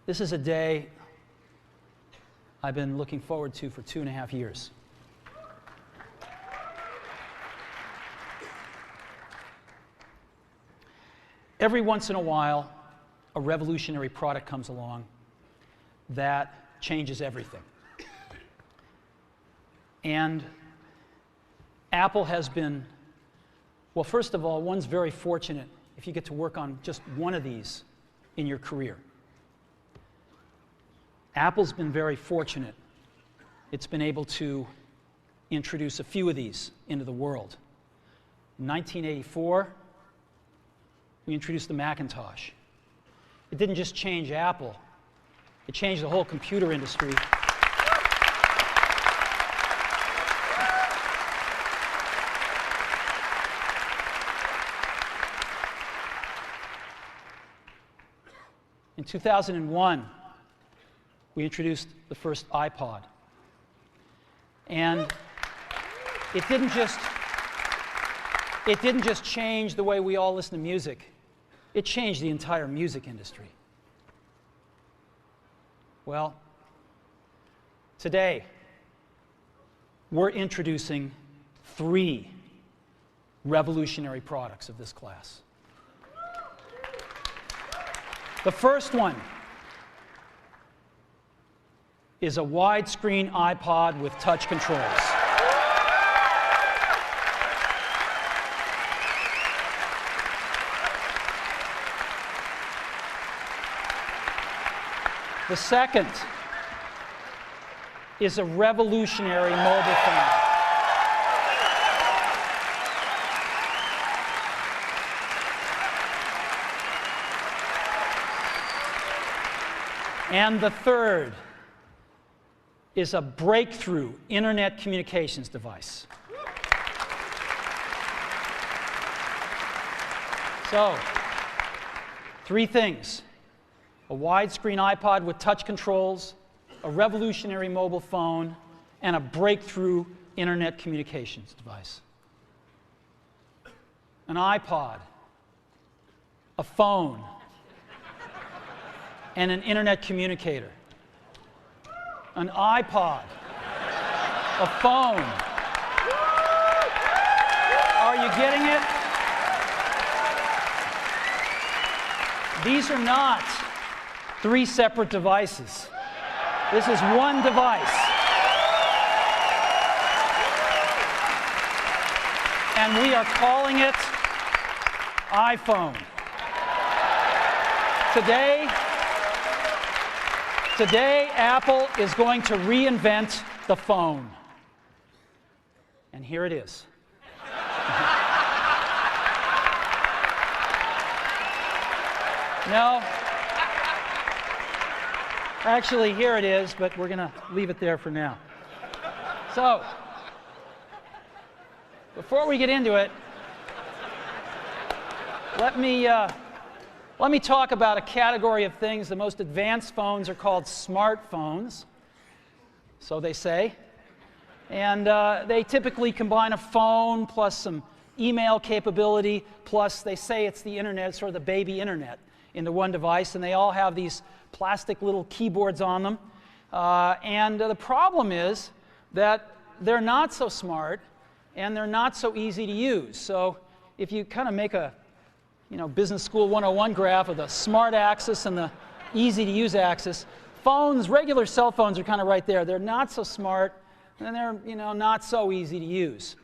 This is a day I've been looking forward to for 2.5 years. Every once in a while, a revolutionary product comes along that changes everything. And Apple has been, well, first of all, one's very fortunate if you get to work on just one of these in your career. Apple's been very fortunate. It's been able to introduce a few of these into the world. In 1984, we introduced the Macintosh. It didn't just change Apple, it changed the whole computer industry. In 2001, we introduced the first iPod. And it didn't just change the way we all listen to music. It changed the entire music industry. Well, today, we're introducing 3 revolutionary products of this class. The first one is a widescreen iPod with touch controls. The second is a revolutionary mobile phone. And the third is a breakthrough internet communications device. So, 3 things: a widescreen iPod with touch controls, a revolutionary mobile phone, and a breakthrough internet communications device. An iPod, a phone, and an internet communicator. An iPod, a phone. Are you getting it? These are not 3 separate devices. This is one device. And we are calling it iPhone. Today, Apple is going to reinvent the phone. And here it is. No. Actually, here it is, but we're going to leave it there for now. So, before we get into it, let me talk about a category of things. The most advanced phones are called smartphones, so they say. And they typically combine a phone plus some email capability, plus they say it's the internet, sort of the baby internet, into one device, and they all have these plastic little keyboards on them. And the problem is that they're not so smart, and they're not so easy to use. So if you kind of make a Business School 101 graph of the smart axis and the easy-to-use axis, phones, regular cell phones, are kind of right there. They're not so smart, and they're not so easy to use.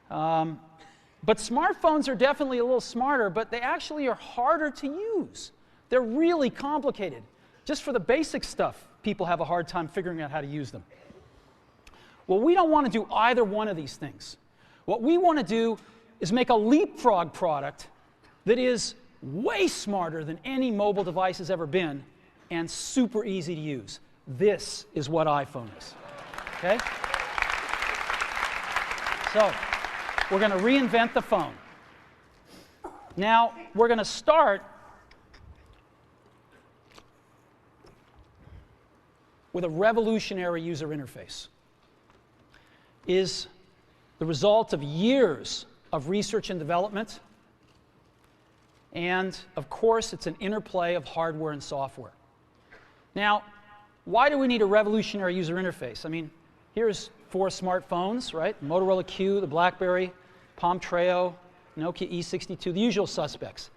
But smartphones are definitely a little smarter, but they actually are harder to use. They're really complicated. Just for the basic stuff, people have a hard time figuring out how to use them. Well, we don't want to do either one of these things. What we want to do is make a leapfrog product that is way smarter than any mobile device has ever been and super easy to use. This is what iPhone is. Okay? So, we're going to reinvent the phone. Now, we're going to start with a revolutionary user interface. It is the result of years of research and development. And, of course, it's an interplay of hardware and software. Now, why do we need a revolutionary user interface? I mean, here's 4 smartphones, right? Motorola Q, the BlackBerry, Palm Treo, Nokia E62, the usual suspects.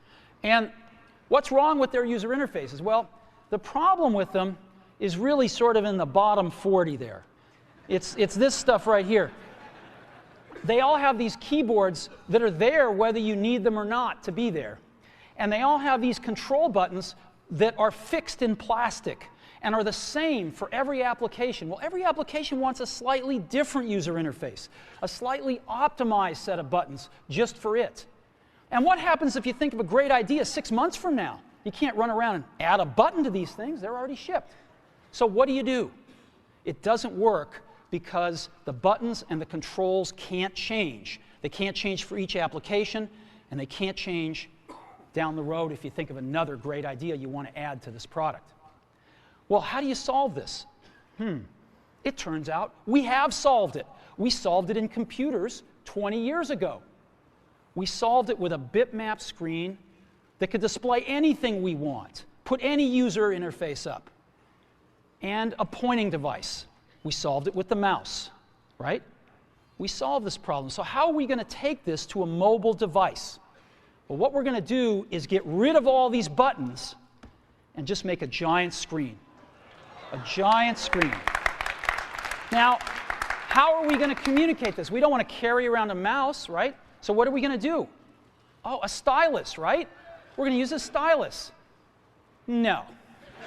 And what's wrong with their user interfaces? Well, the problem with them is really sort of in the bottom 40 there. It's this stuff right here. They all have these keyboards that are there whether you need them or not to be there. And they all have these control buttons that are fixed in plastic and are the same for every application. Well, every application wants a slightly different user interface, a slightly optimized set of buttons just for it. And what happens if you think of a great idea 6 months from now? You can't run around and add a button to these things. They're already shipped. So what do? It doesn't work because the buttons and the controls can't change. They can't change for each application, and they can't change down the road if you think of another great idea you want to add to this product. Well, how do you solve this? It turns out we have solved it. We solved it in computers 20 years ago. We solved it with a bitmap screen that could display anything we want, put any user interface up, and a pointing device. We solved it with the mouse, right? We solved this problem. So how are we going to take this to a mobile device? Well, what we're going to do is get rid of all these buttons and just make a giant screen. A giant screen. Now, how are we going to communicate this? We don't want to carry around a mouse, right? So what are we going to do? Oh, a stylus, right? We're going to use a stylus. No.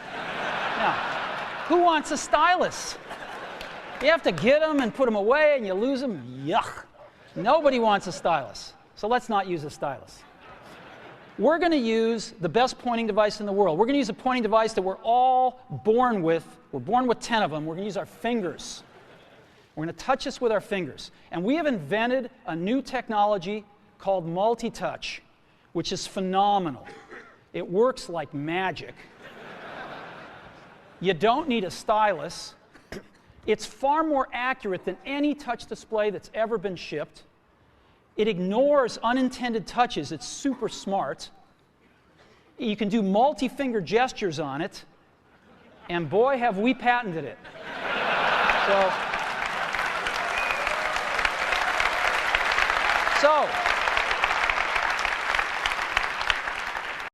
No. Who wants a stylus? You have to get them and put them away, and you lose them. Yuck. Nobody wants a stylus. So let's not use a stylus. We're going to use the best pointing device in the world. We're going to use a pointing device that we're all born with. We're born with 10 of them. We're going to use our fingers. We're going to touch this with our fingers. And we have invented a new technology called multi-touch, which is phenomenal. It works like magic. You don't need a stylus. It's far more accurate than any touch display that's ever been shipped. It ignores unintended touches. It's super smart. You can do multi-finger gestures on it. And boy, have we patented it. So